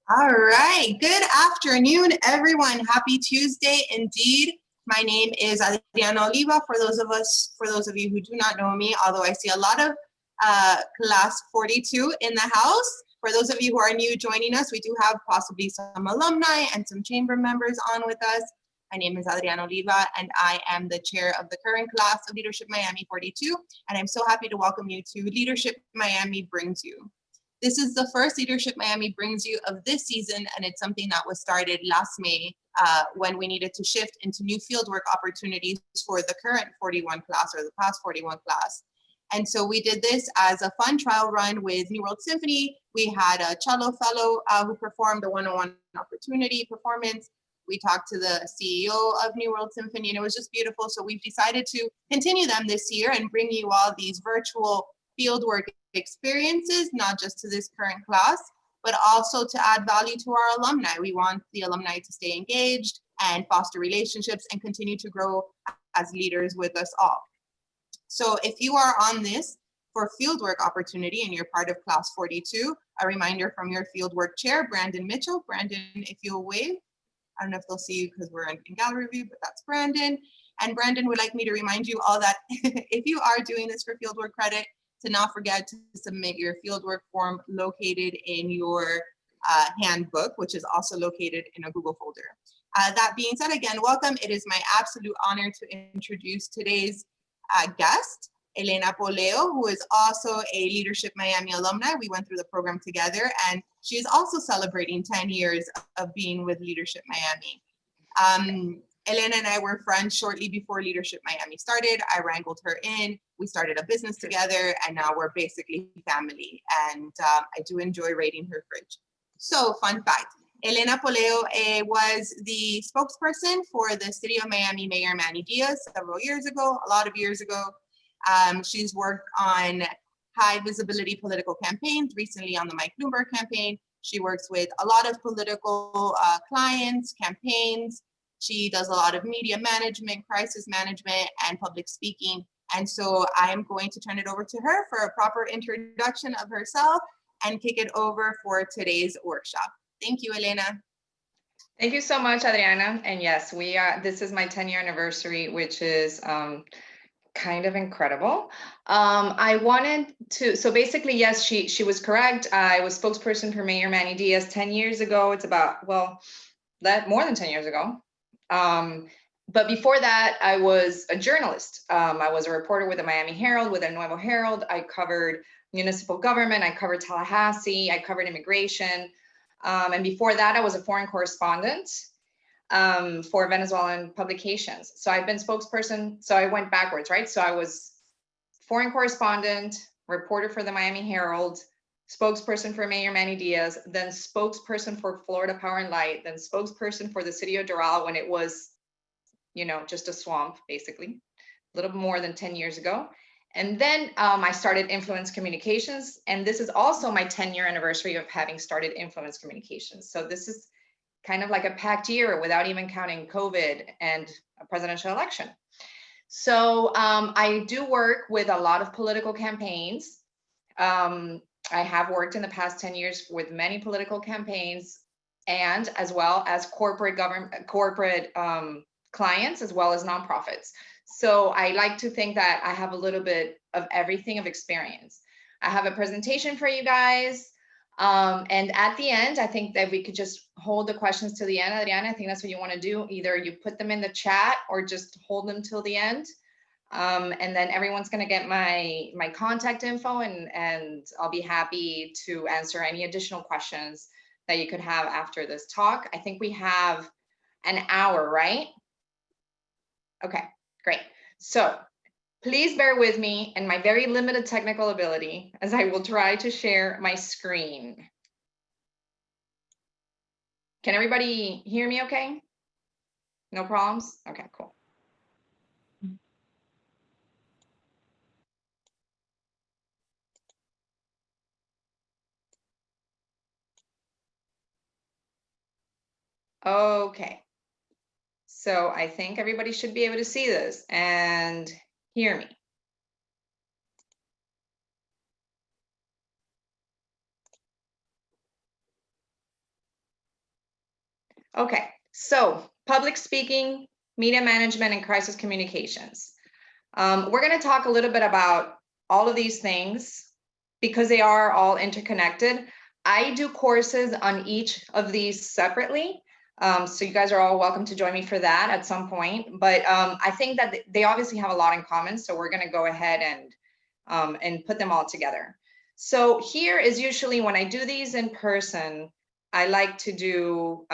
All right. Good afternoon, everyone. Happy Tuesday indeed. My name is Adriana Oliva. For those of you who do not know me, although I see a lot of class 42 in the house. For those of you who are new joining us, we do have possibly some alumni and some chamber members on with us. My name is Adriana Oliva, and I am the chair of the current class of Leadership Miami 42. And I'm so happy to welcome you to Leadership Miami Brings You. This is the first Leadership Miami Brings You of this season, and it's something that was started last May when we needed to shift into new fieldwork opportunities for the current 41 class or the past 41 class. And so we did this as a fun trial run with New World Symphony. We had a cello fellow who performed a one-on-one opportunity performance. We talked to the CEO of New World Symphony, and it was just beautiful. So we've decided to continue them this year and bring you all these virtual fieldwork experiences, not just to this current class, but also to add value to our alumni. We want the alumni to stay engaged and foster relationships and continue to grow as leaders with us all. So if you are on this for fieldwork opportunity and you're part of class 42, a reminder from your fieldwork chair, Brandon Mitchell. Brandon, if you'll wave. I don't know if they'll see you because we're in gallery view, but that's Brandon. And Brandon would like me to remind you all that if you are doing this for fieldwork credit, to not forget to submit your fieldwork form located in your handbook, which is also located in a Google folder. That being said, again, welcome. It is my absolute honor to introduce today's guest, Helena Poleo, who is also a Leadership Miami alumni. We went through the program together, and she is also celebrating 10 years of being with Leadership Miami. Helena and I were friends shortly before Leadership Miami started. I wrangled her in. We started a business together, and now we're basically family. And I do enjoy raiding her fridge. So, fun fact, Helena Poleo was the spokesperson for the City of Miami Mayor Manny Diaz several years ago, a lot of years ago. She's worked on high visibility political campaigns, recently on the Mike Bloomberg campaign. She works with a lot of political clients, campaigns. She does a lot of media management, crisis management, and public speaking. And so I am going to turn it over to her for a proper introduction of herself and kick it over for today's workshop. Thank you, Helena. Thank you so much, Adriana. And yes, this is my 10-year anniversary, which is kind of incredible. I wanted to, so basically, yes, she was correct. I was spokesperson for Mayor Manny Diaz 10 years ago. It's about, well, more than 10 years ago. But before that, I was a journalist. I was a reporter with the Miami Herald, with the Nuevo Herald. I covered municipal government. I covered Tallahassee. I covered immigration. And before that, I was a foreign correspondent for Venezuelan publications. So I've been spokesperson. So I went backwards, right? So I was foreign correspondent, reporter for the Miami Herald, spokesperson for Mayor Manny Diaz, then spokesperson for Florida Power and Light, then spokesperson for the city of Doral when it was, just a swamp, basically, a little more than 10 years ago. And then I started Influence Communications, and this is also my 10-year anniversary of having started Influence Communications. So this is kind of like a packed year without even counting COVID and a presidential election. So I do work with a lot of political campaigns. I have worked in the past 10 years with many political campaigns, and as well as corporate clients, as well as nonprofits. So I like to think that I have a little bit of everything of experience. I have a presentation for you guys. And at the end, I think that we could just hold the questions to the end, Adriana. I think that's what you want to do. Either you put them in the chat or just hold them till the end. And then everyone's going to get my contact info, and I'll be happy to answer any additional questions that you could have after this talk. I think we have an hour, right? Okay, great. So please bear with me and my very limited technical ability as I will try to share my screen. Can everybody hear me okay? No problems? Okay, cool. Okay, so I think everybody should be able to see this and hear me. Okay, so public speaking, media management, and crisis communications. We're going to talk a little bit about all of these things because they are all interconnected. I do courses on each of these separately. So you guys are all welcome to join me for that at some point. But I think that they obviously have a lot in common. So we're going to go ahead and put them all together. So here is usually when I do these in person, I like to do,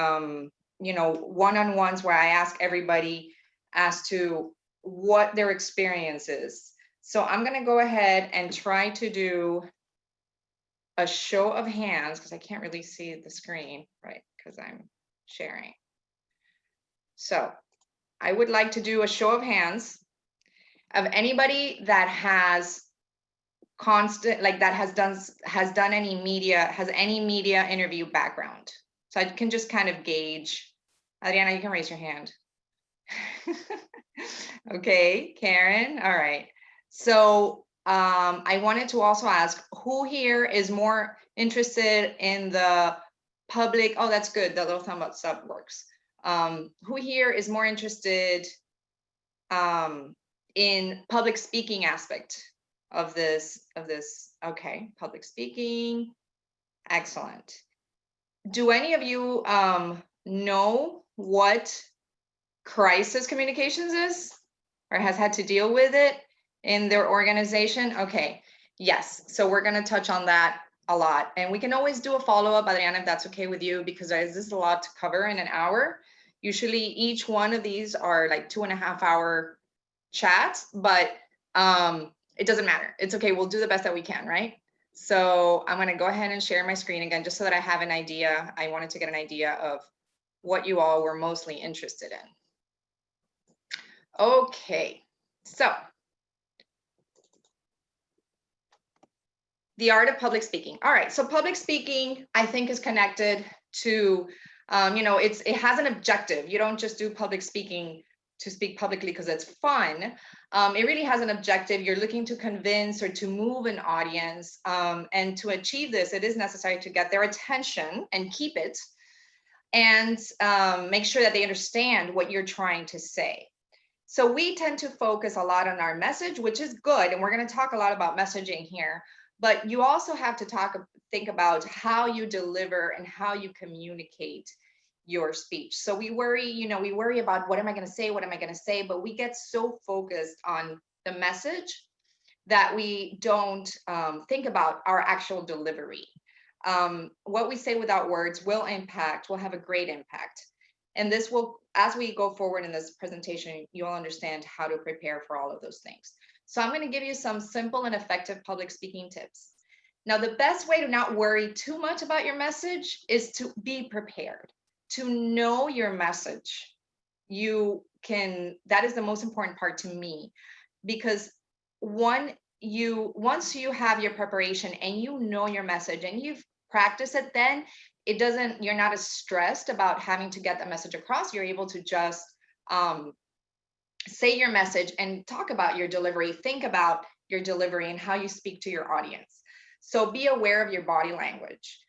one-on-ones where I ask everybody as to what their experience is. So I'm going to go ahead and try to do a show of hands because I can't really see the screen, right? Because I'm sharing. So I would like to do a show of hands of anybody that has has any media interview background. So I can just kind of gauge. Adriana, you can raise your hand. Okay, Karen, all right. So I wanted to also ask who here is more interested in the public, oh, that's good, the little thumb up works. Who here is more interested in public speaking aspect of this, okay, public speaking, excellent. Do any of you know what crisis communications is or has had to deal with it in their organization? Okay, yes, so we're going to touch on that a lot, and we can always do a follow-up, Adriana, if that's okay with you, because this is a lot to cover in an hour. Usually each one of these are like 2.5 hour chats, but it doesn't matter. It's okay. We'll do the best that we can, right? So I'm going to go ahead and share my screen again, just so that I have an idea. I wanted to get an idea of what you all were mostly interested in. Okay, so the art of public speaking. All right, so public speaking, I think, is connected to, it has an objective. You don't just do public speaking to speak publicly because it's fun. It really has an objective. You're looking to convince or to move an audience. And to achieve this, it is necessary to get their attention and keep it, and make sure that they understand what you're trying to say. So we tend to focus a lot on our message, which is good. And we're going to talk a lot about messaging here. But you also have to think about how you deliver and how you communicate your speech. So we worry about what am I going to say? What am I going to say? But we get so focused on the message that we don't think about our actual delivery. What we say without words will have a great impact. And this will, as we go forward in this presentation, you'll understand how to prepare for all of those things. So I'm going to give you some simple and effective public speaking tips. Now, the best way to not worry too much about your message is to be prepared, to know your message. That is the most important part to me, because once you have your preparation and you know your message and you've practiced it, then you're not as stressed about having to get the message across. You're able to just say your message and talk about your delivery, think about your delivery and how you speak to your audience. So be aware of your body language.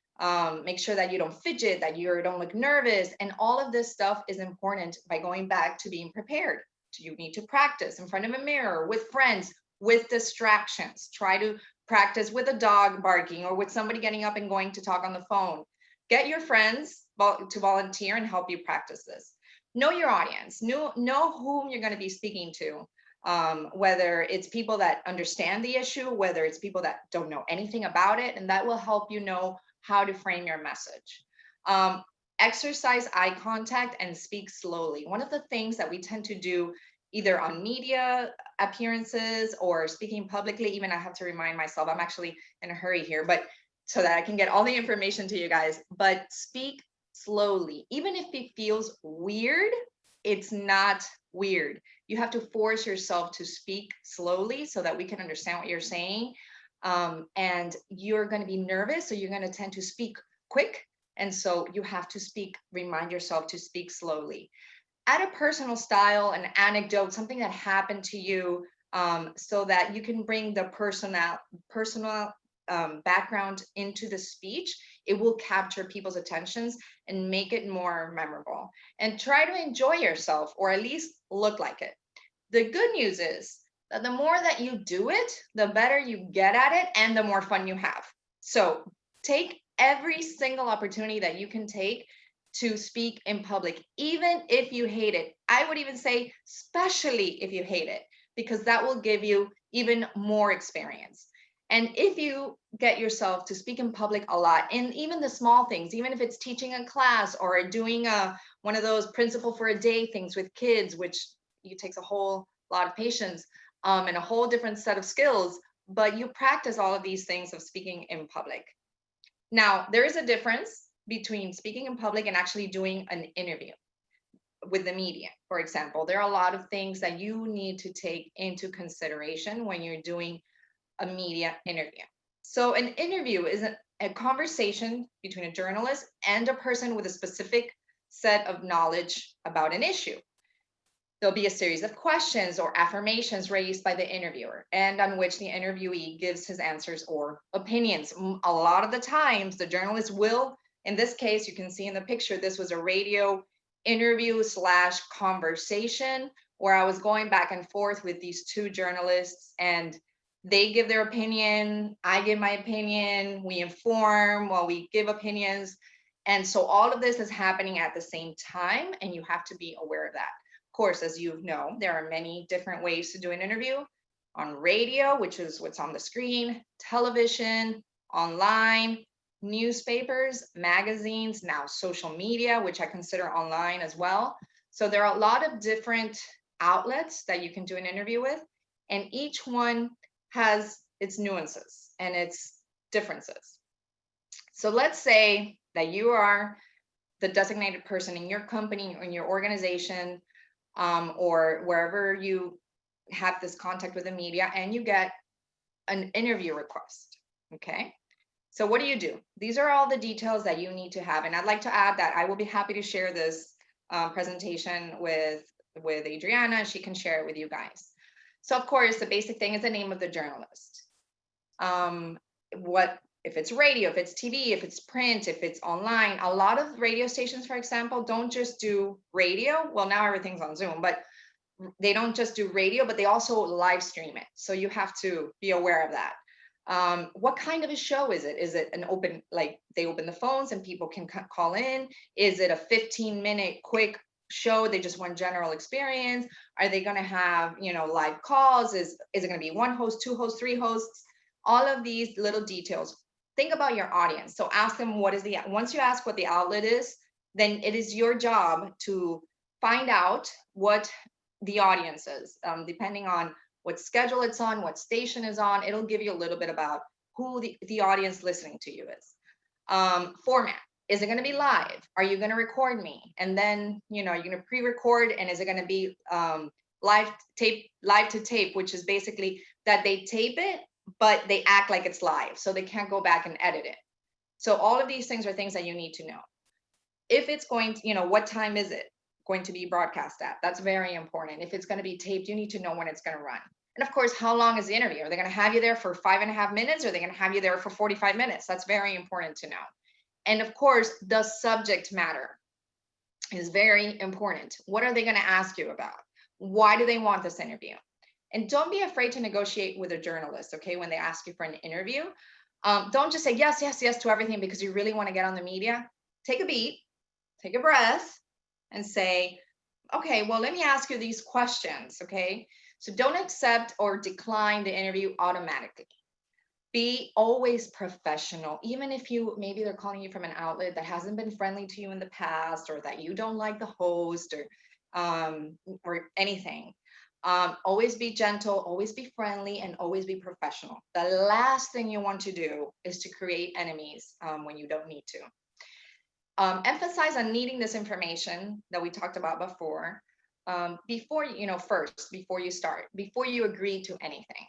Make sure that you don't fidget, that you don't look nervous. And all of this stuff is important by going back to being prepared. So you need to practice in front of a mirror, with friends, with distractions. Try to practice with a dog barking or with somebody getting up and going to talk on the phone. Get your friends to volunteer and help you practice this. Know your audience, know whom you're going to be speaking to, whether it's people that understand the issue, whether it's people that don't know anything about it, and that will help you know how to frame your message. Exercise eye contact and speak slowly. One of the things that we tend to do either on media appearances or speaking publicly, even I have to remind myself, I'm actually in a hurry here, but so that I can get all the information to you guys, but speak slowly. Even if it feels weird, it's not weird. You have to force yourself to speak slowly so that we can understand what you're saying. And you're going to be nervous, so you're going to tend to speak quick. And so you have to remind yourself to speak slowly. Add a personal style, an anecdote, something that happened to you, so that you can bring the personal background into the speech, it will capture people's attentions and make it more memorable. And try to enjoy yourself, or at least look like it. The good news is that the more that you do it, the better you get at it and the more fun you have. So take every single opportunity that you can take to speak in public, even if you hate it. I would even say, especially if you hate it, because that will give you even more experience. And if you get yourself to speak in public a lot, and even the small things, even if it's teaching a class or doing one of those principle for a day things with kids, which it takes a whole lot of patience and a whole different set of skills, but you practice all of these things of speaking in public. Now, there is a difference between speaking in public and actually doing an interview with the media. For example, there are a lot of things that you need to take into consideration when you're doing a media interview. So an interview is a conversation between a journalist and a person with a specific set of knowledge about an issue. There'll be a series of questions or affirmations raised by the interviewer, and on which the interviewee gives his answers or opinions. A lot of the times, the journalist will, in this case, you can see in the picture, this was a radio interview / conversation where I was going back and forth with these two journalists, and they give their opinion, I give my opinion, we inform while we give opinions. And so all of this is happening at the same time, and you have to be aware of that. Of course, as you know, there are many different ways to do an interview: on radio, which is what's on the screen, television, online, newspapers, magazines, now social media, which I consider online as well. So there are a lot of different outlets that you can do an interview with, and each one has its nuances and its differences. So let's say that you are the designated person in your company or in your organization, or wherever you have this contact with the media, and you get an interview request. Okay. So what do? These are all the details that you need to have. And I'd like to add that I will be happy to share this presentation with Adriana. She can share it with you guys. So of course, the basic thing is the name of the journalist. What if it's radio, if it's TV, if it's print, if it's online. A lot of radio stations, for example, don't just do radio. Well, now everything's on Zoom, but they don't just do radio, but they also live stream it. So you have to be aware of that. What kind of a show is it? Is it an open, like they open the phones and people can call in? Is it a 15-minute quick show? They just want general experience? Are they going to have, live calls? Is it going to be one host, two hosts, three hosts? All of these little details. Think about your audience. So ask them once you ask what the outlet is, then it is your job to find out what the audience is, depending on what schedule it's on, what station is on. It'll give you a little bit about who the audience listening to you is. Format. Is it going to be live? Are you going to record me? And then, you're going to pre-record, and is it going to be live to tape, which is basically that they tape it, but they act like it's live, so they can't go back and edit it. So all of these things are things that you need to know. If it's going to, what time is it going to be broadcast at? That's very important. If it's going to be taped, you need to know when it's going to run. And of course, how long is the interview? Are they going to have you there for 5.5 minutes? Or are they going to have you there for 45 minutes? That's very important to know. And of course, the subject matter is very important. What are they going to ask you about? Why do they want this interview? And don't be afraid to negotiate with a journalist, okay, when they ask you for an interview. Don't just say yes, yes, yes to everything because you really want to get on the media. Take a beat, take a breath, and say, okay, well, let me ask you these questions, okay? So don't accept or decline the interview automatically. Be always professional, even if maybe they're calling you from an outlet that hasn't been friendly to you in the past, or that you don't like the host, or anything. Always be gentle, always be friendly, and always be professional. The last thing you want to do is to create enemies when you don't need to. Emphasize on needing this information that we talked about before, before you start, before you agree to anything.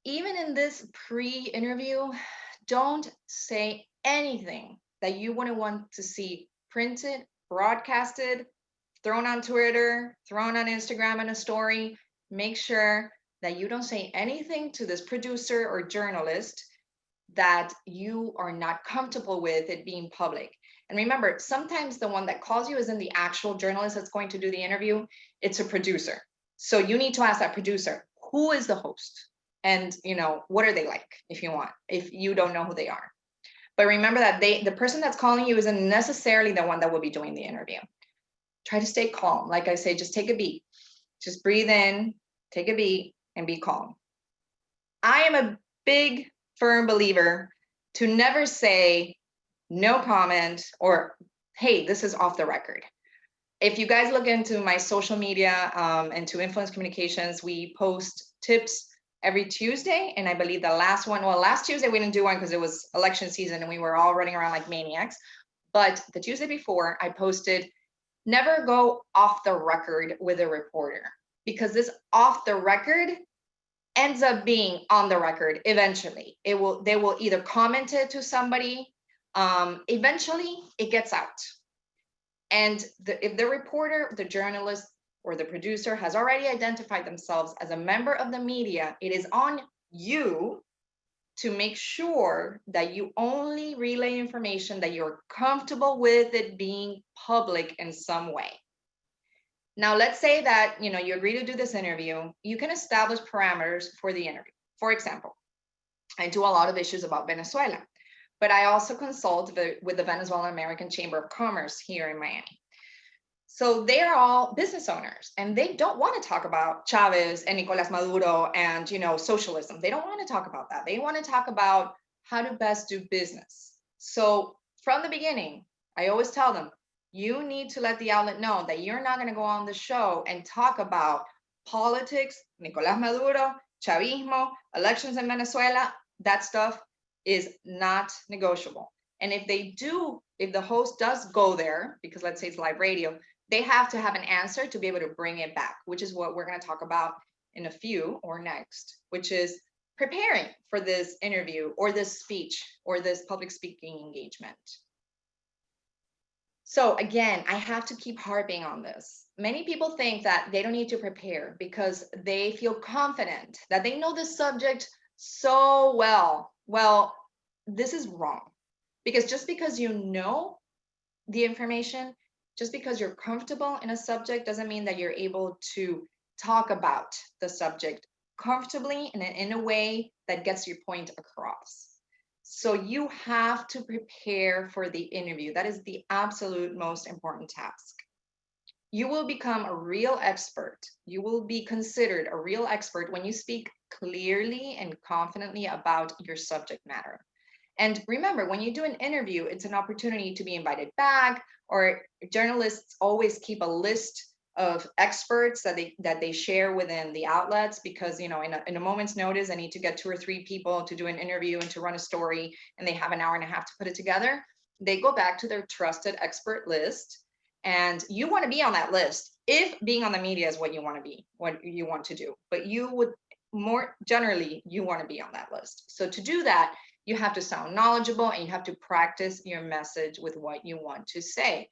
Even in this pre-interview, don't say anything that you wouldn't want to see printed, broadcasted, thrown on Twitter, thrown on Instagram in a story. Make sure that you don't say anything to this producer or journalist that you are not comfortable with it being public. And remember, sometimes the one that calls you isn't the actual journalist that's going to do the interview, it's a producer. So you need to ask that producer, who is the host? And what are they like, if you don't know who they are. But remember that the person that's calling you isn't necessarily the one that will be doing the interview. Try to stay calm. Like I say, just take a beat. Just breathe in, take a beat, and be calm. I am a big, firm believer to never say no comment or, hey, this is off the record. If you guys look into my social media and to Influence Communications, we post tips every Tuesday. And I believe the last Tuesday we didn't do one because it was election season and we were all running around like maniacs. But the Tuesday before, I posted, never go off the record with a reporter, because this off the record ends up being on the record eventually. They will either comment it to somebody. Eventually, it gets out. And if the reporter, the journalist, or the producer has already identified themselves as a member of the media, it is on you to make sure that you only relay information that you're comfortable with it being public in some way. Now, let's say that you agree to do this interview. You can establish parameters for the interview. For example, I do a lot of issues about Venezuela, but I also consult with the Venezuelan American Chamber of Commerce here in Miami. So they're all business owners, and they don't want to talk about Chavez and Nicolas Maduro and socialism. They don't want to talk about that. They want to talk about how to best do business. So from the beginning, I always tell them, you need to let the outlet know that you're not going to go on the show and talk about politics, Nicolas Maduro, Chavismo, elections in Venezuela. That stuff is not negotiable. And if the host does go there, because let's say it's live radio, they have to have an answer to be able to bring it back, which is what we're going to talk about in a few or next, which is preparing for this interview or this speech or this public speaking engagement. So again, I have to keep harping on this. Many people think that they don't need to prepare because they feel confident that they know the subject so well. Well, this is wrong, because just because you know the information, just because you're comfortable in a subject doesn't mean that you're able to talk about the subject comfortably and in a way that gets your point across. So you have to prepare for the interview. That is the absolute most important task. You will become a real expert. You will be considered a real expert when you speak clearly and confidently about your subject matter. And remember, when you do an interview, it's an opportunity to be invited back, or journalists always keep a list of experts that they share within the outlets, because in a moment's notice, I need to get 2 or 3 people to do an interview and to run a story, and they have an hour and a half to put it together. They go back to their trusted expert list, and you want to be on that list if being on the media is what you want to be, what you want to do. But you would more generally, you want to be on that list. So to do that, you have to sound knowledgeable and you have to practice your message with what you want to say,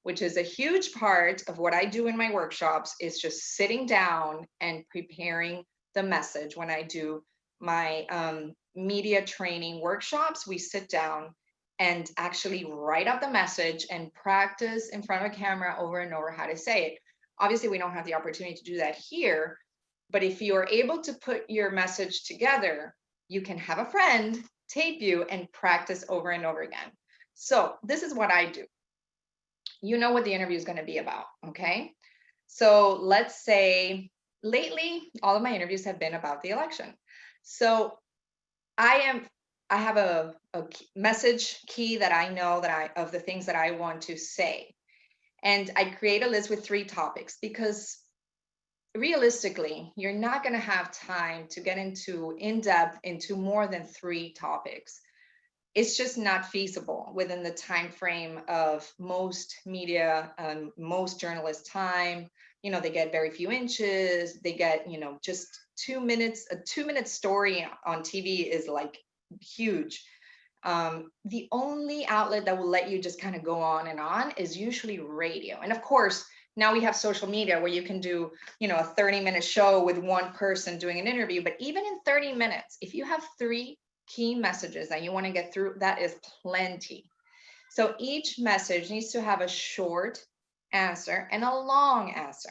which is a huge part of what I do in my workshops, is just sitting down and preparing the message. When I do my media training workshops, we sit down and actually write out the message and practice in front of a camera over and over how to say it. Obviously, we don't have the opportunity to do that here, but if you are able to put your message together, you can have a friend tape you and practice over and over again. So this is what I do. You know what the interview is going to be about, okay? So let's say lately, all of my interviews have been about the election. So I have a message key that I know of the things that I want to say. And I create a list with 3 topics, because realistically, you're not going to have time to get in depth into more than 3 topics. It's just not feasible within the time frame of most media, most journalists' time. They get very few inches. They get, just 2 minutes. A 2-minute story on TV is like huge. The only outlet that will let you just kind of go on and on is usually radio. And of course, Now we have social media where you can do, you know, a 30-minute show with one person doing an interview. But even in 30 minutes, if you have 3 key messages that you want to get through, that is plenty. So each message needs to have a short answer and a long answer.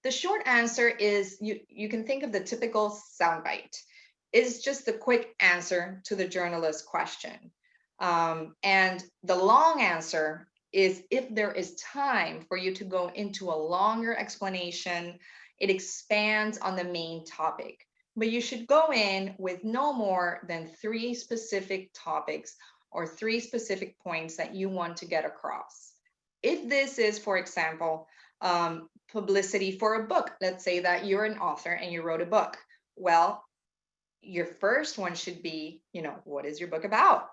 The short answer is, you can think of the typical soundbite. It's just the quick answer to the journalist's question. And the long answer is if there is time for you to go into a longer explanation, it expands on the main topic. But you should go in with no more than 3 specific topics or 3 specific points that you want to get across. If this is, for example, publicity for a book, let's say that you're an author and you wrote a book. Well, your first one should be, you know, what is your book about?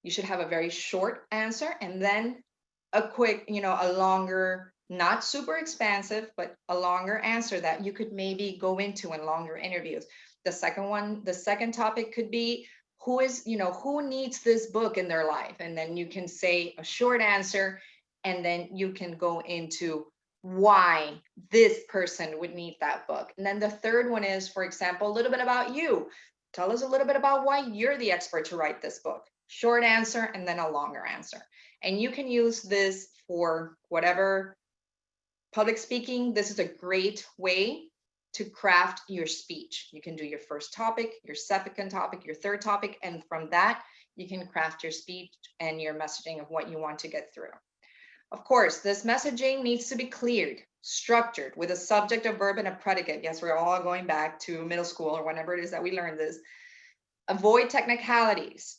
You should have a very short answer and then a quick, you know, a longer, not super expansive, but a longer answer that you could maybe go into in longer interviews. The second topic could be, who is, you know, who needs this book in their life? And then you can say a short answer, and then you can go into why this person would need that book. And then the third one is, for example, a little bit about you. Tell us a little bit about why you're the expert to write this book. Short answer and then a longer answer. And you can use this for whatever. Public speaking, this is a great way to craft your speech. You can do your first topic, your second topic, your third topic, and from that, you can craft your speech and your messaging of what you want to get through. Of course, this messaging needs to be cleared, structured with a subject, a verb, and a predicate. Yes, we're all going back to middle school or whenever it is that we learned this. Avoid technicalities.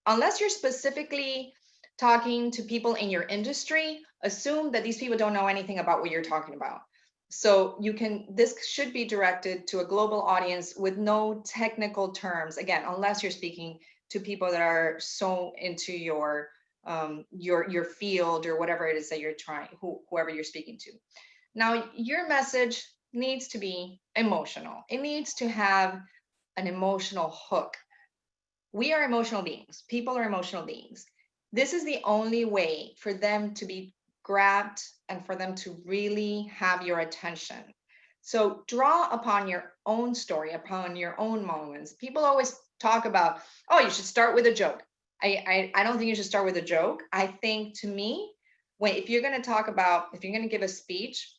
Unless you're specifically talking to people in your industry, assume that these people don't know anything about what you're talking about. So this should be directed to a global audience with no technical terms. Again, unless you're speaking to people that are so into your field or whatever it is that you're trying, whoever you're speaking to. Now, your message needs to be emotional. It needs to have an emotional hook. We are emotional beings. People are emotional beings. This is the only way for them to be grabbed and for them to really have your attention. So draw upon your own story, upon your own moments. People always talk about, oh, you should start with a joke. I don't think you should start with a joke. I think, to me, if you're going to give a speech,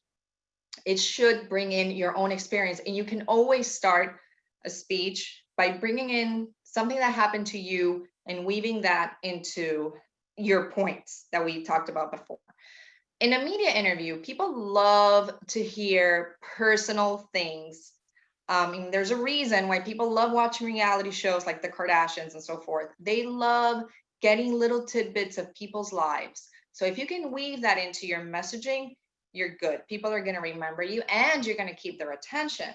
it should bring in your own experience. And you can always start a speech by bringing in something that happened to you and weaving that into your points that we talked about before. In a media interview, people love to hear personal things. There's a reason why people love watching reality shows like the Kardashians and so forth. They love getting little tidbits of people's lives. So if you can weave that into your messaging, you're good. People are going to remember you and you're going to keep their attention.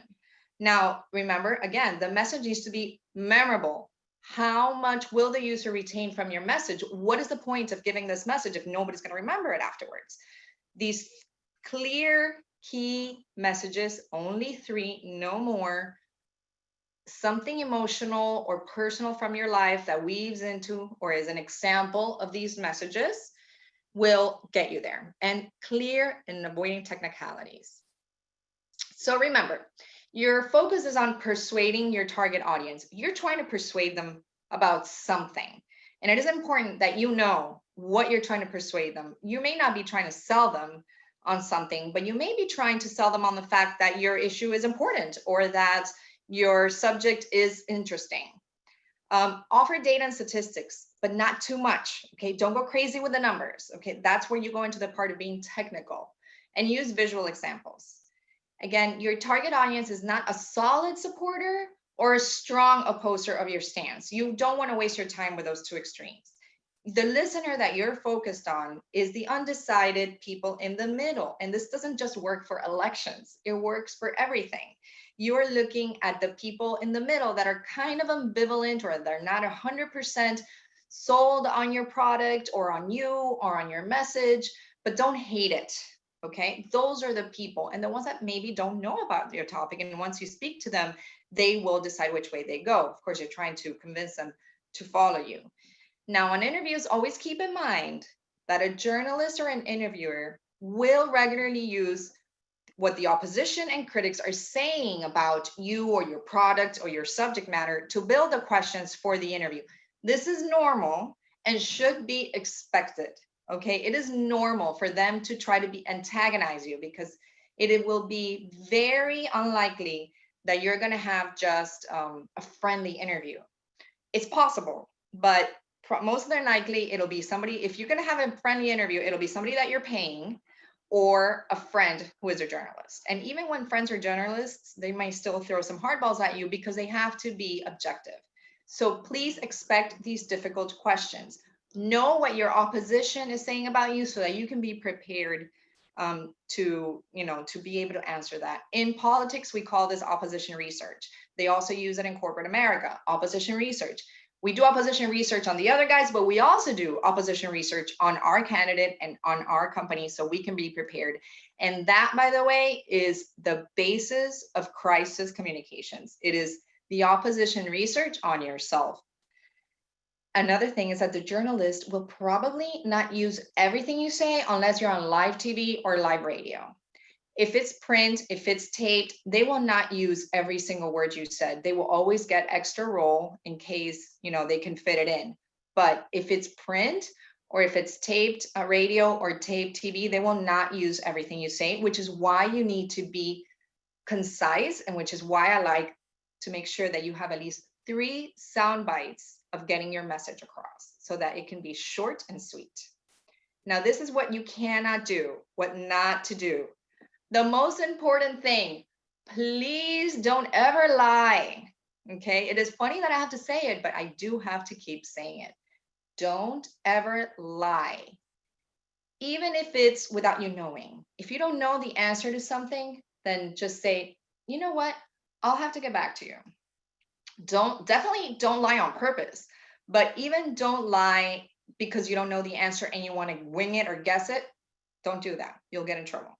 Now, remember, again, the message needs to be memorable. How much will the user retain from your message? What is the point of giving this message if nobody's going to remember it afterwards? These clear key messages, only 3, no more. Something emotional or personal from your life that weaves into or is an example of these messages will get you there. And clear and avoiding technicalities. So remember, your focus is on persuading your target audience. You're trying to persuade them about something. And it is important that you know what you're trying to persuade them. You may not be trying to sell them on something, but you may be trying to sell them on the fact that your issue is important or that your subject is interesting. Offer data and statistics, but not too much. Okay, don't go crazy with the numbers. Okay, that's where you go into the part of being technical, and use visual examples. Again, your target audience is not a solid supporter or a strong opposer of your stance. You don't want to waste your time with those two extremes. The listener that you're focused on is the undecided people in the middle. And this doesn't just work for elections, it works for everything. You're looking at the people in the middle that are kind of ambivalent, or they're not 100% sold on your product or on you or on your message, but don't hate it. Okay, those are the people, and the ones that maybe don't know about your topic. And once you speak to them, they will decide which way they go. Of course, you're trying to convince them to follow you. Now, on interviews, always keep in mind that a journalist or an interviewer will regularly use what the opposition and critics are saying about you or your product or your subject matter to build the questions for the interview. This is normal and should be expected. Okay, it is normal for them to try to antagonize you, because it will be very unlikely that you're going to have just a friendly interview. It's possible, but most than likely it'll be somebody, if you're going to have a friendly interview, it'll be somebody that you're paying or a friend who is a journalist. And even when friends are journalists, they might still throw some hardballs at you because they have to be objective. So please expect these difficult questions. Know what your opposition is saying about you so that you can be prepared to be able to answer that. In politics, we call this opposition research. They also use it in corporate America, opposition research. We do opposition research on the other guys, but we also do opposition research on our candidate and on our company so we can be prepared. And that, by the way, is the basis of crisis communications. It is the opposition research on yourself. Another thing is that the journalist will probably not use everything you say unless you're on live TV or live radio. If it's print, if it's taped, they will not use every single word you said. They will always get extra roll in case, they can fit it in. But if it's print or if it's taped radio or taped TV, they will not use everything you say, which is why you need to be concise, and which is why I like to make sure that you have at least 3 sound bites of getting your message across so that it can be short and sweet. Now, this is what you cannot do, what not to do. The most important thing, please don't ever lie, okay? It is funny that I have to say it, but I do have to keep saying it. Don't ever lie, even if it's without you knowing. If you don't know the answer to something, then just say, you know what? I'll have to get back to you. Definitely don't lie on purpose, but even don't lie because you don't know the answer and you want to wing it or guess it. Don't do that. You'll get in trouble.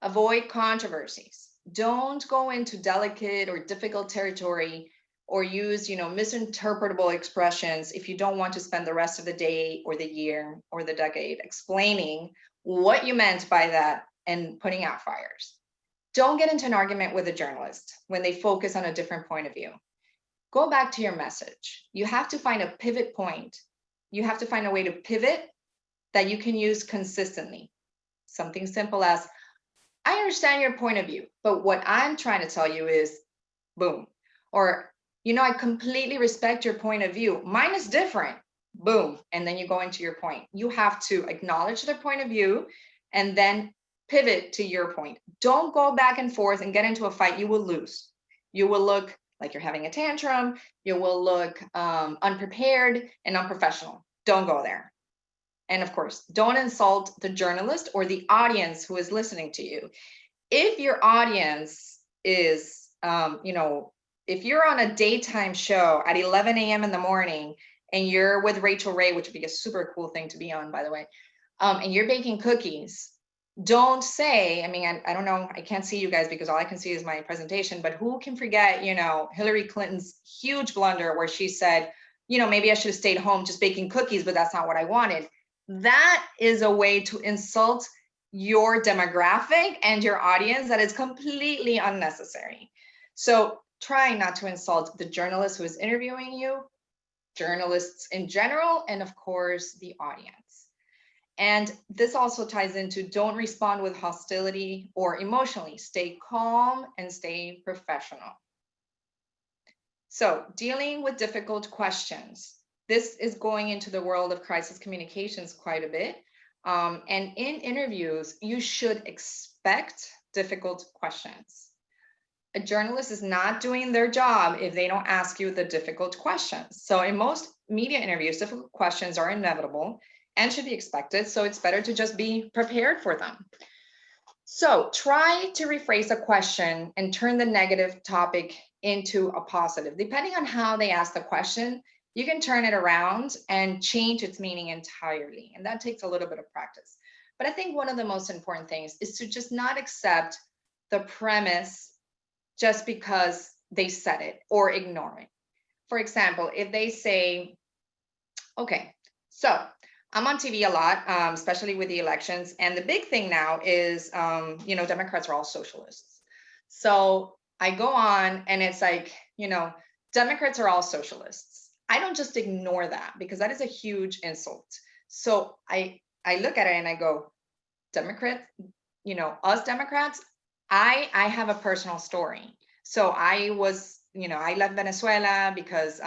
Avoid controversies. Don't go into delicate or difficult territory or use, misinterpretable expressions if you don't want to spend the rest of the day or the year or the decade explaining what you meant by that and putting out fires. Don't get into an argument with a journalist when they focus on a different point of view. Go back to your message. You have to find a pivot point. You have to find a way to pivot that you can use consistently. Something simple as, I understand your point of view, but what I'm trying to tell you is boom. Or, I completely respect your point of view. Mine is different. Boom. And then you go into your point. You have to acknowledge their point of view and then pivot to your point. Don't go back and forth and get into a fight. You will lose. You will look like you're having a tantrum. You will look unprepared and unprofessional. Don't go there. And of course, don't insult the journalist or the audience who is listening to you. If your audience is, if you're on a daytime show at 11 a.m. in the morning and you're with Rachel Ray, which would be a super cool thing to be on, by the way, and you're baking cookies, don't say, I don't know, I can't see you guys because all I can see is my presentation, but who can forget, Hillary Clinton's huge blunder where she said, maybe I should have stayed home just baking cookies, but that's not what I wanted. That is a way to insult your demographic and your audience that is completely unnecessary. So try not to insult the journalist who is interviewing you, journalists in general, and of course, the audience. And this also ties into don't respond with hostility or emotionally. Stay calm and stay professional. So dealing with difficult questions. This is going into the world of crisis communications quite a bit. And in interviews, you should expect difficult questions. A journalist is not doing their job if they don't ask you the difficult questions. So in most media interviews, difficult questions are inevitable and should be expected. So it's better to just be prepared for them. So try to rephrase a question and turn the negative topic into a positive. Depending on how they ask the question, you can turn it around and change its meaning entirely. And that takes a little bit of practice. But I think one of the most important things is to just not accept the premise just because they said it or ignore it. For example, if they say, okay, so I'm on TV a lot, especially with the elections. And the big thing now is, Democrats are all socialists. So I go on and it's like, Democrats are all socialists. I don't just ignore that because that is a huge insult. So I look at it and I go, Democrats, us Democrats, I have a personal story. So I was, I left Venezuela because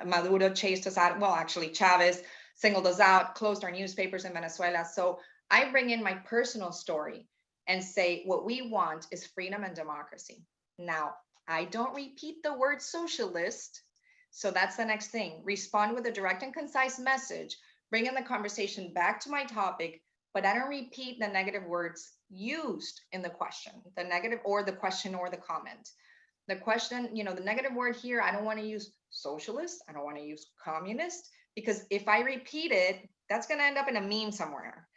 Maduro chased us out. Well, actually, Chavez singled us out, closed our newspapers in Venezuela. So I bring in my personal story and say what we want is freedom and democracy. Now, I don't repeat the word socialist. So that's the next thing. Respond with a direct and concise message, bring in the conversation back to my topic, but I don't repeat the negative words used in the question, the negative or the question or the comment. The question, the negative word here, I don't want to use socialist. I don't want to use communist, because if I repeat it, that's going to end up in a meme somewhere.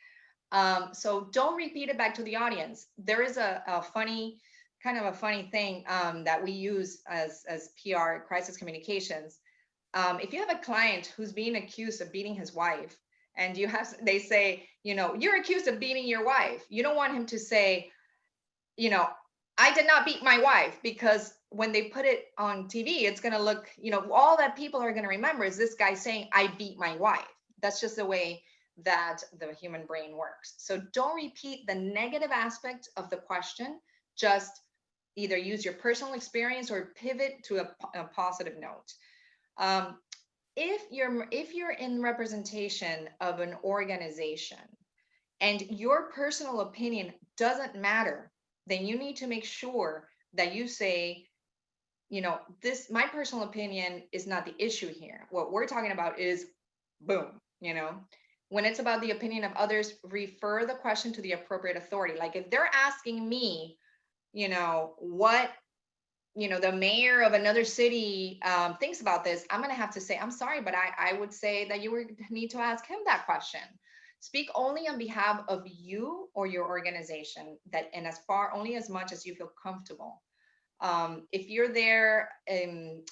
So don't repeat it back to the audience. There is a funny, kind of a funny thing that we use as PR, crisis communications. If you have a client who's being accused of beating his wife, and they say, you're accused of beating your wife. You don't want him to say, I did not beat my wife, because when they put it on TV, it's going to look, all that people are going to remember is this guy saying, I beat my wife. That's just the way that the human brain works. So don't repeat the negative aspect of the question. Just either use your personal experience or pivot to a positive note. If you're in representation of an organization and your personal opinion doesn't matter, then you need to make sure that you say, my personal opinion is not the issue here. What we're talking about is boom, when it's about the opinion of others, refer the question to the appropriate authority. Like if they're asking me, what the mayor of another city thinks about this, I'm going to have to say, I'm sorry, but I would say that you would need to ask him that question. Speak only on behalf of you or your organization, and only as much as you feel comfortable. If you're there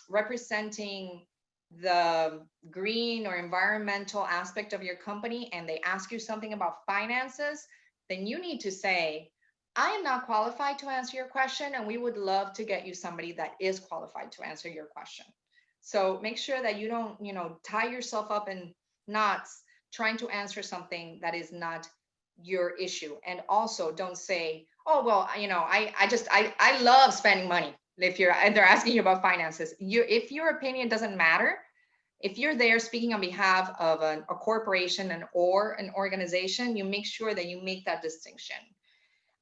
representing the green or environmental aspect of your company and they ask you something about finances, then you need to say, I am not qualified to answer your question, and we would love to get you somebody that is qualified to answer your question. So make sure that you don't, tie yourself up in knots trying to answer something that is not your issue. And also don't say, oh, well, I love spending money. If they're asking you about finances, if your opinion doesn't matter, if you're there speaking on behalf of a corporation or an organization, you make sure that you make that distinction.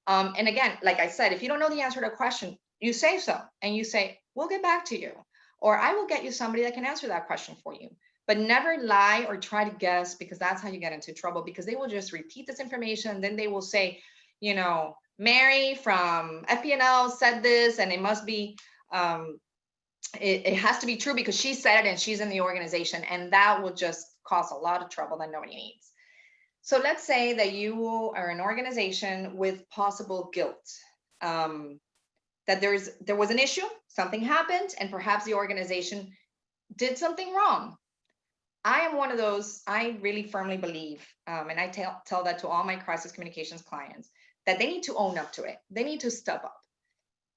And again, like I said, if you don't know the answer to a question, you say so, and you say, we'll get back to you, or I will get you somebody that can answer that question for you. But never lie or try to guess, because that's how you get into trouble, because they will just repeat this information. And then they will say, Mary from FPNL said this, and it must be, it has to be true because she said it and she's in the organization. And that will just cause a lot of trouble that nobody needs. So let's say that you are an organization with possible guilt, that there was an issue, something happened, and perhaps the organization did something wrong. I am one of those, I really firmly believe, and I tell that to all my crisis communications clients, that they need to own up to it. They need to step up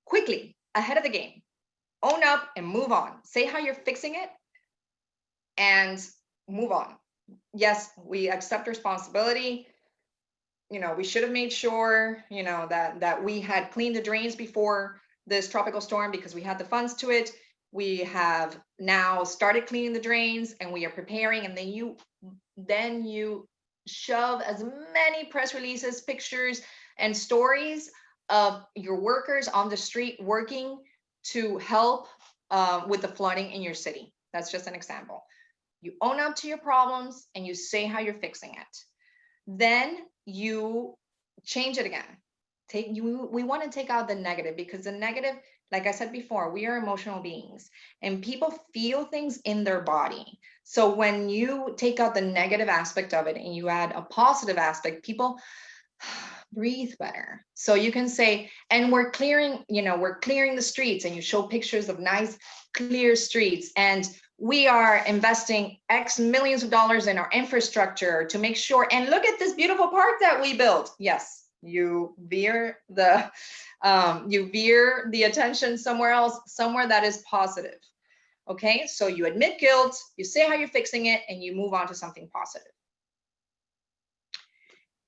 quickly, ahead of the game. Own up and move on. Say how you're fixing it and move on. Yes, we accept responsibility. We should have made sure, that we had cleaned the drains before this tropical storm because we had the funds to it. We have now started cleaning the drains and we are preparing. And then you shove as many press releases, pictures, and stories of your workers on the street working to help with the flooding in your city. That's just an example. You own up to your problems and you say how you're fixing it. Then you change it again. We want to take out the negative, because the negative, like I said before, we are emotional beings and people feel things in their body. So when you take out the negative aspect of it and you add a positive aspect, people breathe better. So you can say, and we're clearing the streets, and you show pictures of nice, clear streets, and we are investing X millions of dollars in our infrastructure to make sure, and look at this beautiful park that we built. Yes, you veer the attention somewhere else, somewhere that is positive. Okay, so you admit guilt, you say how you're fixing it, and you move on to something positive.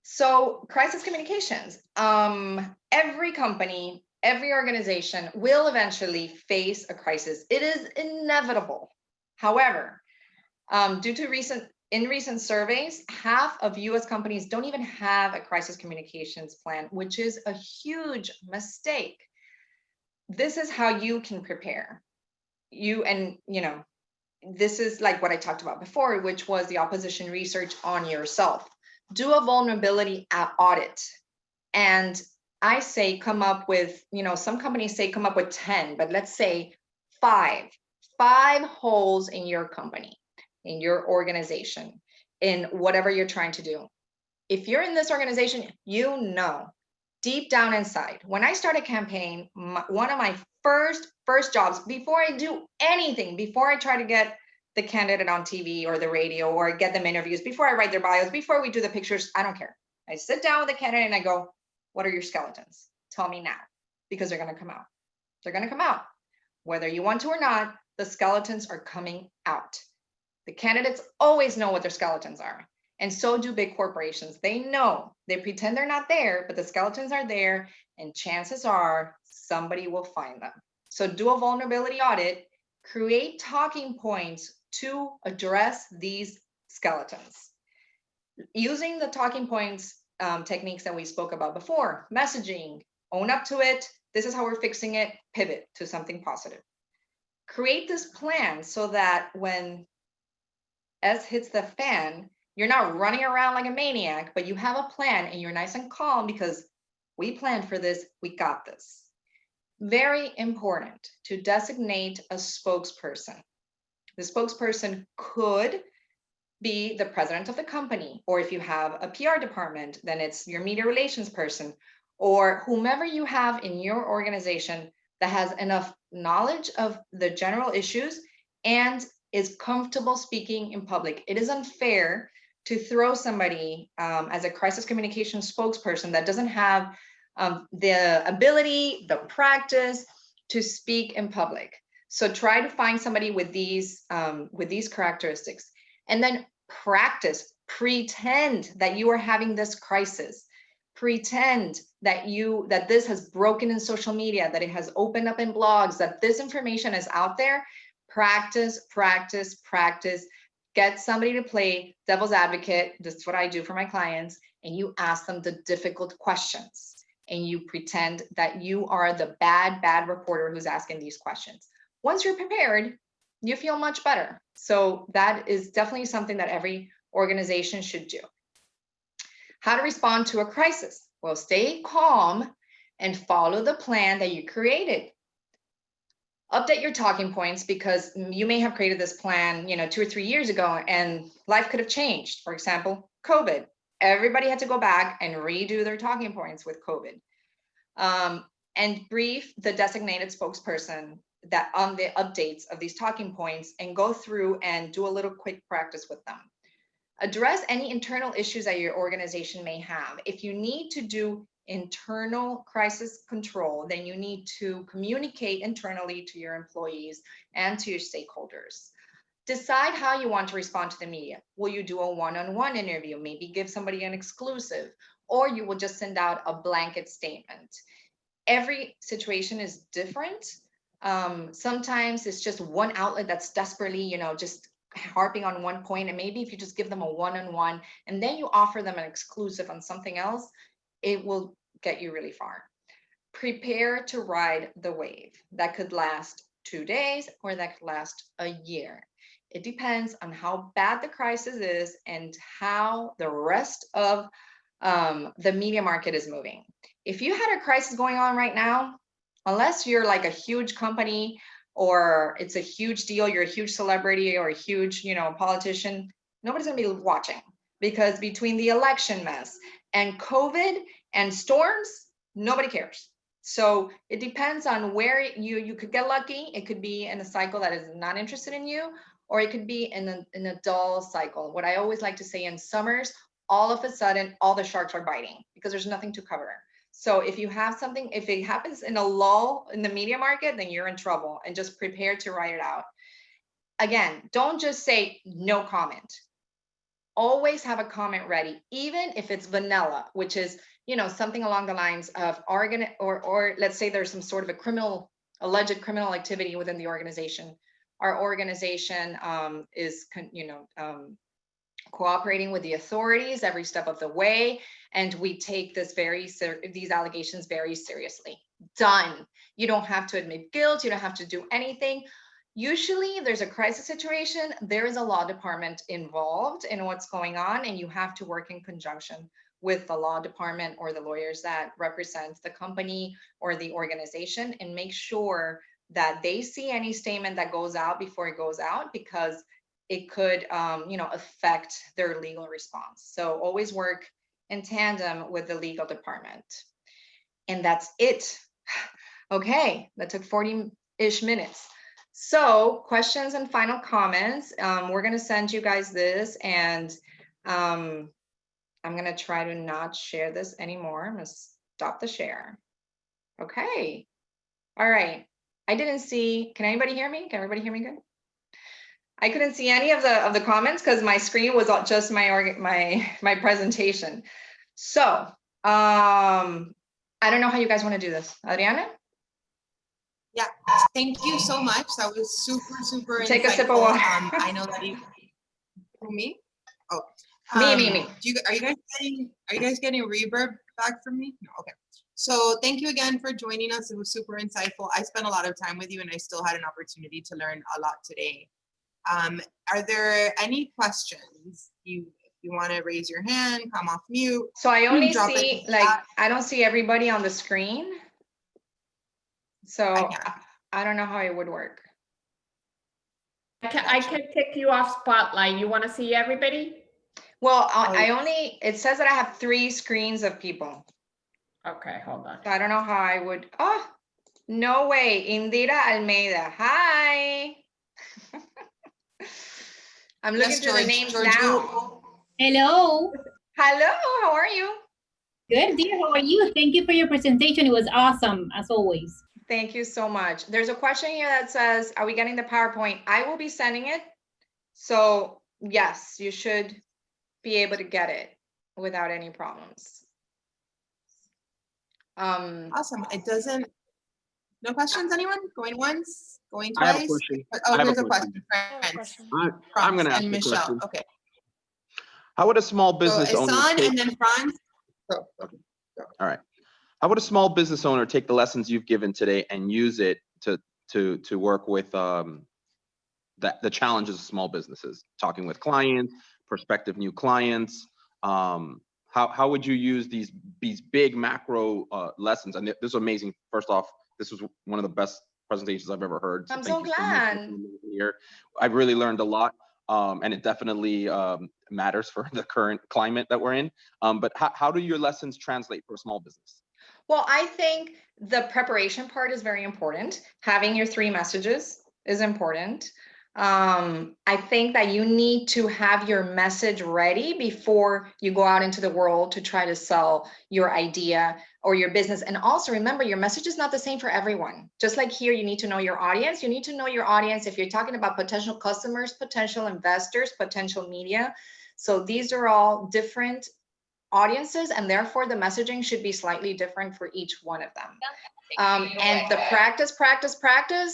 So crisis communications, every company, every organization will eventually face a crisis. It is inevitable. However, due to recent surveys, half of US companies don't even have a crisis communications plan, which is a huge mistake. This is how you can prepare. This is like what I talked about before, which was the opposition research on yourself. Do a vulnerability audit. And I say come up with, some companies say come up with 10, but let's say 5 holes in your company, in your organization, in whatever you're trying to do. If you're in this organization, deep down inside, when I start a campaign, one of my first jobs, before I do anything, before I try to get the candidate on TV or the radio or get them interviews, before I write their bios, before we do the pictures, I don't care. I sit down with the candidate and I go, what are your skeletons? Tell me now, because they're going to come out. They're going to come out. Whether you want to or not, the skeletons are coming out. The candidates always know what their skeletons are. And so do big corporations. They know, they pretend they're not there, but the skeletons are there, and chances are somebody will find them. So do a vulnerability audit, create talking points to address these skeletons. Using the talking points techniques that we spoke about before, messaging, own up to it, this is how we're fixing it, pivot to something positive. Create this plan so that when S hits the fan, you're not running around like a maniac, but you have a plan and you're nice and calm because we planned for this, we got this. Very important to designate a spokesperson. The spokesperson could be the president of the company, or if you have a PR department, then it's your media relations person, or whomever you have in your organization that has enough knowledge of the general issues and is comfortable speaking in public. It is unfair to throw somebody as a crisis communication spokesperson that doesn't have the ability, the practice to speak in public. So try to find somebody with these characteristics, and then practice. Pretend that you are having this crisis. Pretend that this has broken in social media, that it has opened up in blogs, that this information is out there. Practice, practice, practice. Get somebody to play devil's advocate. This is what I do for my clients. And you ask them the difficult questions. And you pretend that you are the bad reporter who's asking these questions. Once you're prepared, you feel much better. So that is definitely something that every organization should do. How to respond to a crisis? Well, stay calm and follow the plan that you created. Update your talking points, because you may have created this plan, 2 or 3 years ago, and life could have changed. For example, COVID. Everybody had to go back and redo their talking points with COVID. And brief the designated spokesperson that on the updates of these talking points, and go through and do a little quick practice with them. Address any internal issues that your organization may have. If you need to do internal crisis control, then you need to communicate internally to your employees and to your stakeholders. Decide how you want to respond to the media. Will you do a one-on-one interview? Maybe give somebody an exclusive, or you will just send out a blanket statement. Every situation is different. Sometimes it's just one outlet that's desperately, just harping on one point, and maybe if you just give them a one-on-one and then you offer them an exclusive on something else, it will get you really far. Prepare to ride the wave. That could last 2 days, or that could last a year. It depends on how bad the crisis is and how the rest of the media market is moving. If you had a crisis going on right now, unless you're like a huge company or it's a huge deal, you're a huge celebrity or a huge, politician, nobody's gonna be watching, because between the election mess and COVID and storms, nobody cares. So it depends on where you could get lucky. It could be in a cycle that is not interested in you, or it could be in a dull cycle. What I always like to say, in summers, all of a sudden, all the sharks are biting because there's nothing to cover. So if you have something, if it happens in a lull in the media market, then you're in trouble, and just prepare to write it out. Again, don't just say no comment. Always have a comment ready, even if it's vanilla, which is, you know, something along the lines of or let's say there's some sort of alleged criminal activity within the organization. Our organization is, cooperating with the authorities every step of the way, and we take this these allegations very seriously. Done. You don't have to admit guilt. You don't have to do anything. Usually, if there's a crisis situation, there is a law department involved in what's going on, and you have to work in conjunction with the law department or the lawyers that represent the company or the organization, and make sure that they see any statement that goes out before it goes out, because it could, affect their legal response. So always work in tandem with the legal department. And that's it. Okay, that took 40-ish minutes. So questions and final comments. We're gonna send you guys this, and I'm gonna try to not share this anymore. I'm gonna stop the share. Okay, all right. I didn't see, can anybody hear me? Can everybody hear me good? I couldn't see any of the comments because my screen was just my presentation. So I don't know how you guys want to do this. Adriana? Yeah, thank you so much. That was super Take insightful. A sip of water. I know that me? Oh. Me. Are you guys getting reverb back from me? No, okay. So thank you again for joining us. It was super insightful. I spent a lot of time with you, and I still had an opportunity to learn a lot today. Are there any questions? If you want to raise your hand, come off mute. So I only see, I don't see everybody on the screen. So I don't know how it would work. I can take you off spotlight. You want to see everybody? Well, it says that I have 3 screens of people. Okay, hold on. So I don't know how I would, no way. Indira Almeida, hi. I'm looking through the names now. Hello. Hello, how are you? Good, dear. How are you? Thank you for your presentation. It was awesome, as always. Thank you so much. There's a question here that says, are we getting the PowerPoint? I will be sending it. So yes, you should be able to get it without any problems. Awesome. It doesn't, no questions, anyone? Going once, going twice? I have a question. Oh, there's a question. I'm going to ask and a Michelle. question. Okay. How would a small business so owner Isan and then Franz. Go. All right. How would a small business owner take the lessons you've given today and use it to work with the challenges of small businesses, talking with clients, prospective new clients? How would you use these big macro lessons? And this is amazing. First off, this was one of the best presentations I've ever heard. I'm so glad. Here, I've really learned a lot, and it definitely matters for the current climate that we're in. But how do your lessons translate for a small business? Well, I think the preparation part is very important. Having your 3 messages is important. I think that you need to have your message ready before you go out into the world to try to sell your idea or your business. And also remember, your message is not the same for everyone. Just like here, you need to know your audience. You need to know your audience if you're talking about potential customers, potential investors, potential media. So these are all different audiences, and therefore the messaging should be slightly different for each one of them. And the practice,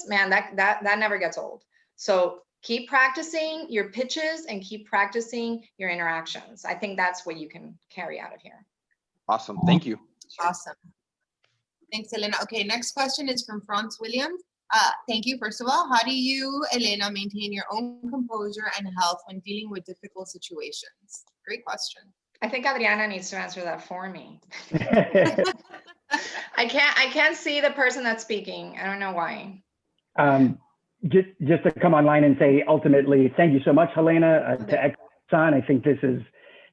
man, that never gets old. So keep practicing your pitches and keep practicing your interactions. I think that's what you can carry out of here. Awesome. Thank you. Awesome. Thanks, Helena. Okay, next question is from Franz Williams. Thank you. First of all, how do you, Helena, maintain your own composure and health when dealing with difficult situations? Great question. I think Adriana needs to answer that for me. I can't see the person that's speaking. I don't know why. Just to come online and say, ultimately, thank you so much, Helena, to Exxon. I think this is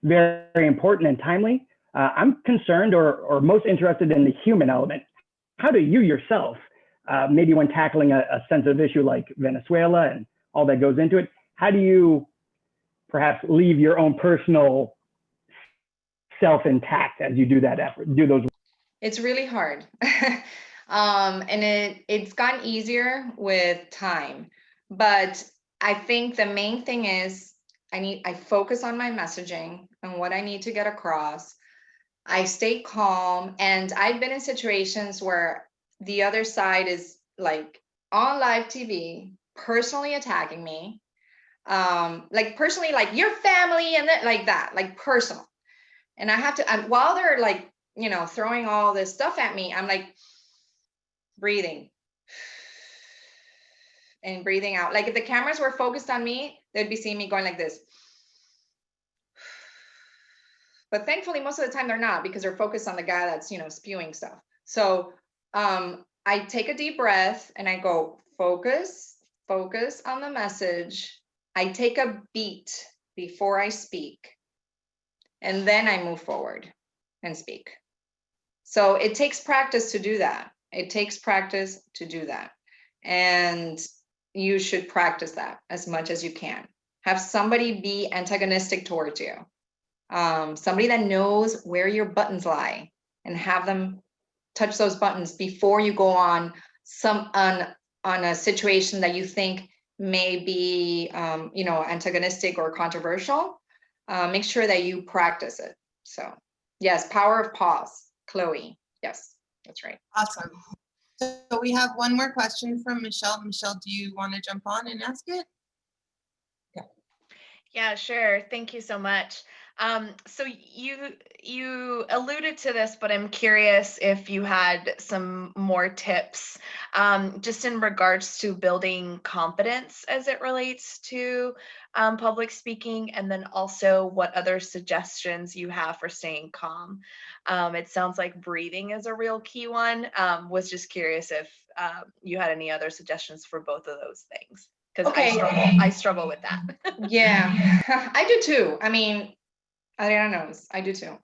very, very important and timely. I'm concerned or most interested in the human element. How do you yourself, maybe when tackling a sensitive issue like Venezuela and all that goes into it, how do you perhaps leave your own personal self intact as you do that effort, do those? It's really hard. And it's gotten easier with time. But I think the main thing is I focus on my messaging and what I need to get across. I stay calm, and I've been in situations where the other side is like on live TV, personally attacking me, like personally, like your family and that, like that, like personal. And I have to, while they're like, you know, throwing all this stuff at me, I'm like breathing and breathing out. Like if the cameras were focused on me, they'd be seeing me going like this. But thankfully, most of the time they're not, because they're focused on the guy that's, you know, spewing stuff. So I take a deep breath and I go, focus on the message. I take a beat before I speak, and then I move forward and speak. So it takes practice to do that. It takes practice to do that. And you should practice that as much as you can. Have somebody be antagonistic towards you. Somebody that knows where your buttons lie, and have them touch those buttons before you go on a situation that you think may be you know, antagonistic or controversial. Make sure that you practice it. So yes, power of pause, Chloe. Yes, that's right. Awesome. So we have one more question from Michelle. Michelle, do you want to jump on and ask it? Yeah, sure. Thank you so much. So you alluded to this, but I'm curious if you had some more tips, just in regards to building confidence as it relates to public speaking, and then also what other suggestions you have for staying calm. It sounds like breathing is a real key one. Was just curious if you had any other suggestions for both of those things, because Okay. I struggle with that. Yeah, I do too. I mean, Adriana knows, I do too.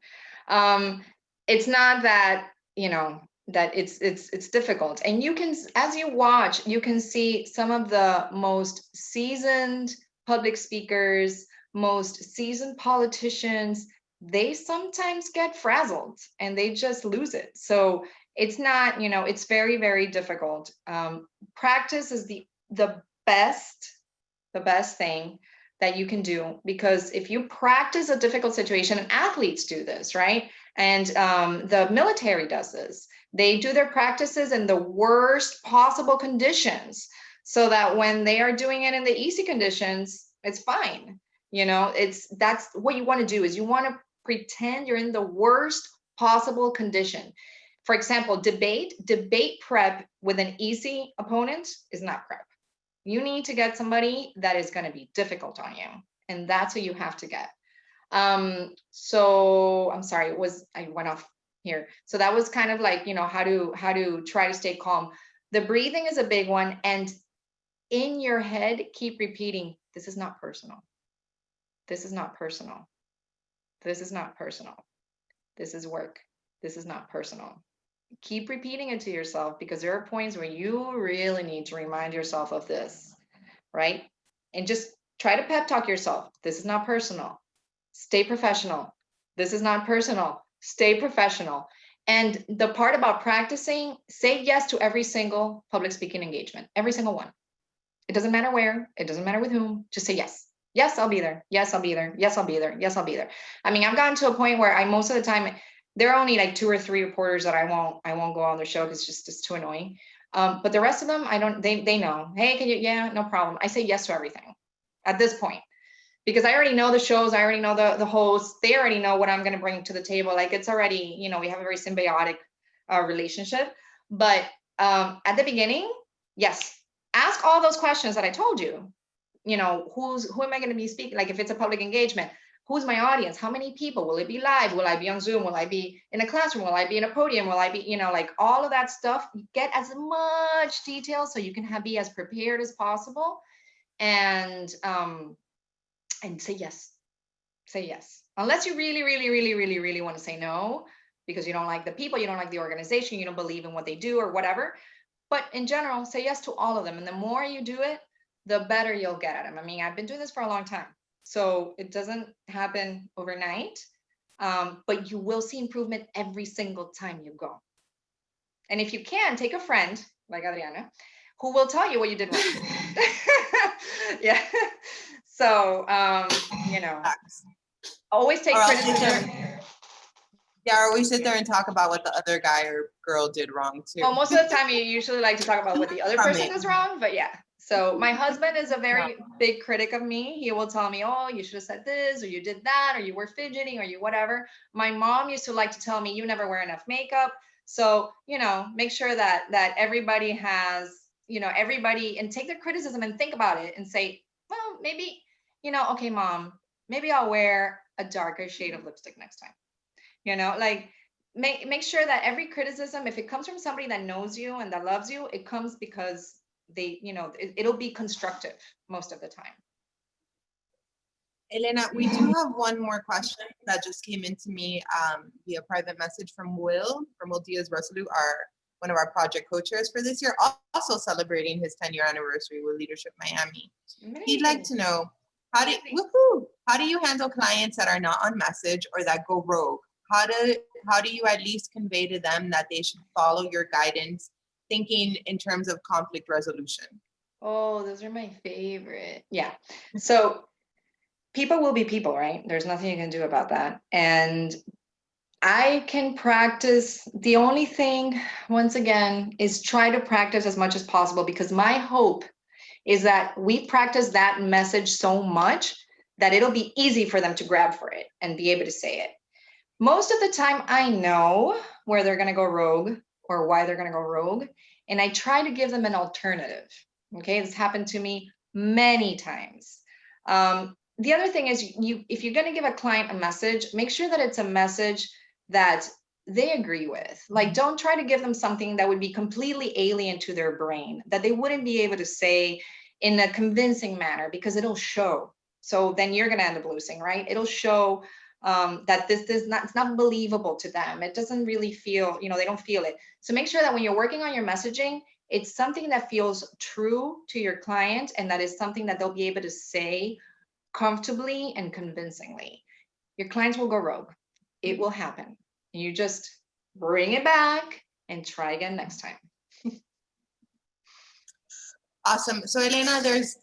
It's not that, you know, that it's difficult. And you can, as you watch, you can see some of the most seasoned public speakers, most seasoned politicians, they sometimes get frazzled and they just lose it. So it's not, you know, it's very, very difficult. Practice is the best thing that you can do, because if you practice a difficult situation, and athletes do this, right? And the military does this. They do their practices in the worst possible conditions, so that when they are doing it in the easy conditions, it's fine. You know, that's what you want to do, is you want to pretend you're in the worst possible condition. For example, debate prep with an easy opponent is not prep. You need to get somebody that is going to be difficult on you, and that's what you have to get. So I'm sorry, I went off here. So that was kind of like, you know, how to try to stay calm. The breathing is a big one, and in your head, keep repeating, this is not personal. This is not personal. This is not personal. This is work. This is not personal. Keep repeating it to yourself, because there are points where you really need to remind yourself of this, right? And just try to pep talk yourself. This is not personal. Stay professional. This is not personal. Stay professional. And the part about practicing, say yes to every single public speaking engagement, every single one. It doesn't matter where, it doesn't matter with whom, just say yes. Yes, I'll be there. Yes, I'll be there. Yes, I'll be there. Yes, I'll be there. I mean, I've gotten to a point where most of the time, there are only like 2 or 3 reporters that I won't go on their show, because it's too annoying. But the rest of them, they know, hey, can you, yeah, no problem. I say yes to everything at this point, because I already know the shows. I already know the hosts. They already know what I'm going to bring to the table. Like, it's already, you know, we have a very symbiotic relationship. But at the beginning, yes, ask all those questions that I told you. You know, who am I going to be speaking? Like, if it's a public engagement, who's my audience? How many people? Will it be live? Will I be on Zoom? Will I be in a classroom? Will I be in a podium? Will I be, you know, like all of that stuff? Get as much detail so you can be as prepared as possible, and say yes. Say yes. Unless you really, really, really, really, really want to say no, because you don't like the people, you don't like the organization, you don't believe in what they do or whatever. But in general, say yes to all of them. And the more you do it, the better you'll get at them. I mean, I've been doing this for a long time, so it doesn't happen overnight, but you will see improvement every single time you go. And if you can, take a friend like Adriana, who will tell you what you did wrong. Yeah. So, you know, always take Or else criticism. Yeah, or we sit there and talk about what the other guy or girl did wrong too. Well, most of the time you usually like to talk about what the other From person it. is wrong, but yeah. So my husband is a very big critic of me. He will tell me, oh, you should have said this, or you did that, or you were fidgeting, or you whatever. My mom used to like to tell me, you never wear enough makeup. So, you know, make sure that everybody has, you know, everybody, and take their criticism and think about it and say, well, maybe, you know, okay, mom, maybe I'll wear a darker shade of lipstick next time. You know, like make sure that every criticism, if it comes from somebody that knows you and that loves you, it comes because they, you know, it'll be constructive most of the time. Elena, we do have one more question that just came into me via private message from Will Diaz Resolu, one of our project co-chairs for this year, also celebrating his 10-year anniversary with Leadership Miami. He'd like to know, how do you handle clients that are not on message or that go rogue? How do you at least convey to them that they should follow your guidance, thinking in terms of conflict resolution? Oh, those are my favorite. Yeah. So people will be people, right? There's nothing you can do about that. And I can practice. The only thing, once again, is try to practice as much as possible, because my hope is that we practice that message so much that it'll be easy for them to grab for it and be able to say it. Most of the time, I know where they're going to go rogue or why they're going to go rogue, and I try to give them an alternative. Okay, this happened to me many times. The other thing is, if you're going to give a client a message, make sure that it's a message that they agree with. Like, don't try to give them something that would be completely alien to their brain, that they wouldn't be able to say in a convincing manner, because it'll show. So then you're going to end up losing, right? It'll show that it's not believable to them. It doesn't really feel, you know, they don't feel it. So make sure that when you're working on your messaging, it's something that feels true to your client, and that is something that they'll be able to say comfortably and convincingly. Your clients will go rogue. It will happen. You just bring it back and try again next time. Awesome. So Elena, there's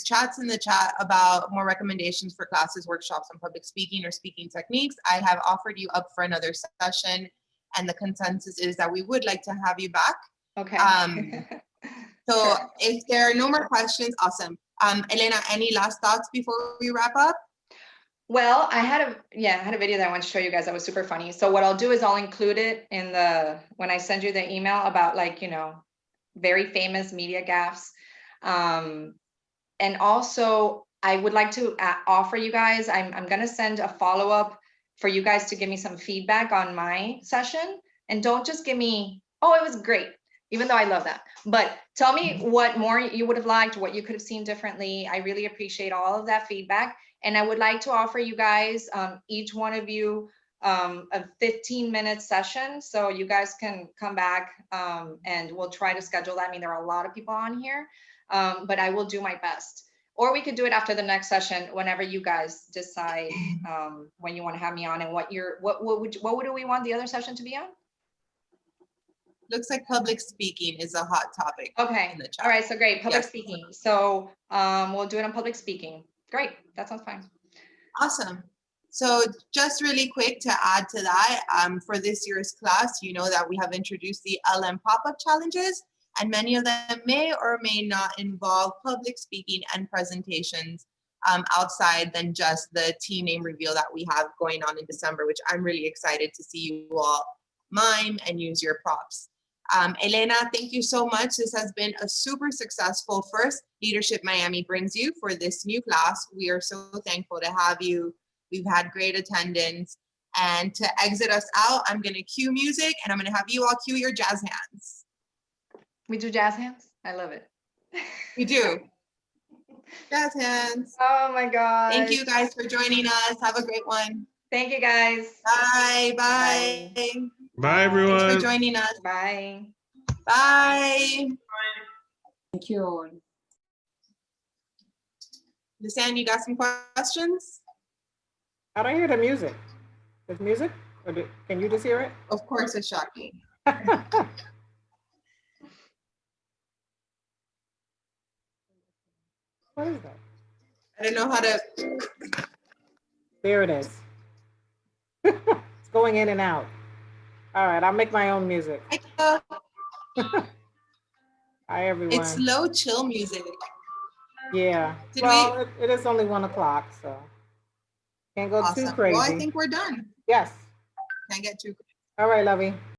chats in the chat about more recommendations for classes, workshops on public speaking or speaking techniques. I have offered you up for another session, and the consensus is that we would like to have you back. Okay. So Sure. if there are no more questions, awesome. Elena, any last thoughts before we wrap up? Well, I had a video that I want to show you guys that was super funny. So what I'll do is I'll include it in when I send you the email about, like, you know, very famous media gaffes. And also I would like to offer you guys, I'm going to send a follow-up for you guys to give me some feedback on my session. And don't just give me, oh, it was great, even though I love that. But tell me what more you would have liked, what you could have seen differently. I really appreciate all of that feedback. And I would like to offer you guys, each one of you, a 15-minute session. So you guys can come back and we'll try to schedule that. I mean, there are a lot of people on here, but I will do my best. Or we could do it after the next session, whenever you guys decide when you want to have me on, and what do we want the other session to be on? Looks like public speaking is a hot topic. Okay. In the chat. All right. So great. Public Yes. speaking. So we'll do it on public speaking. Great. That sounds fine. Awesome. So just really quick to add to that, for this year's class, you know that we have introduced the LM pop-up challenges, and many of them may or may not involve public speaking and presentations outside than just the team name reveal that we have going on in December, which I'm really excited to see you all mime and use your props. Elena, thank you so much. This has been a super successful first Leadership Miami brings you for this new class. We are so thankful to have you. We've had great attendance. And to exit us out, I'm going to cue music, and I'm going to have you all cue your jazz hands. We do jazz hands? I love it. We do. Jazz hands. Oh my God. Thank you guys for joining us. Have a great one. Thank you guys. Bye. Bye. Bye, everyone. Thanks for joining us. Bye. Bye. Thank you all. Lisanne, you got some questions? I don't hear the music. There's music? Or can you just hear it? Of course, it's shocking. What is that? I don't know how to. There it is. It's going in and out. All right, I'll make my own music. Hi, everyone. It's slow, chill music. Yeah. Did Well, it is only 1 o'clock, so can't go too Awesome. crazy. Well, I think we're done. Yes. Can't get too. All right, lovey.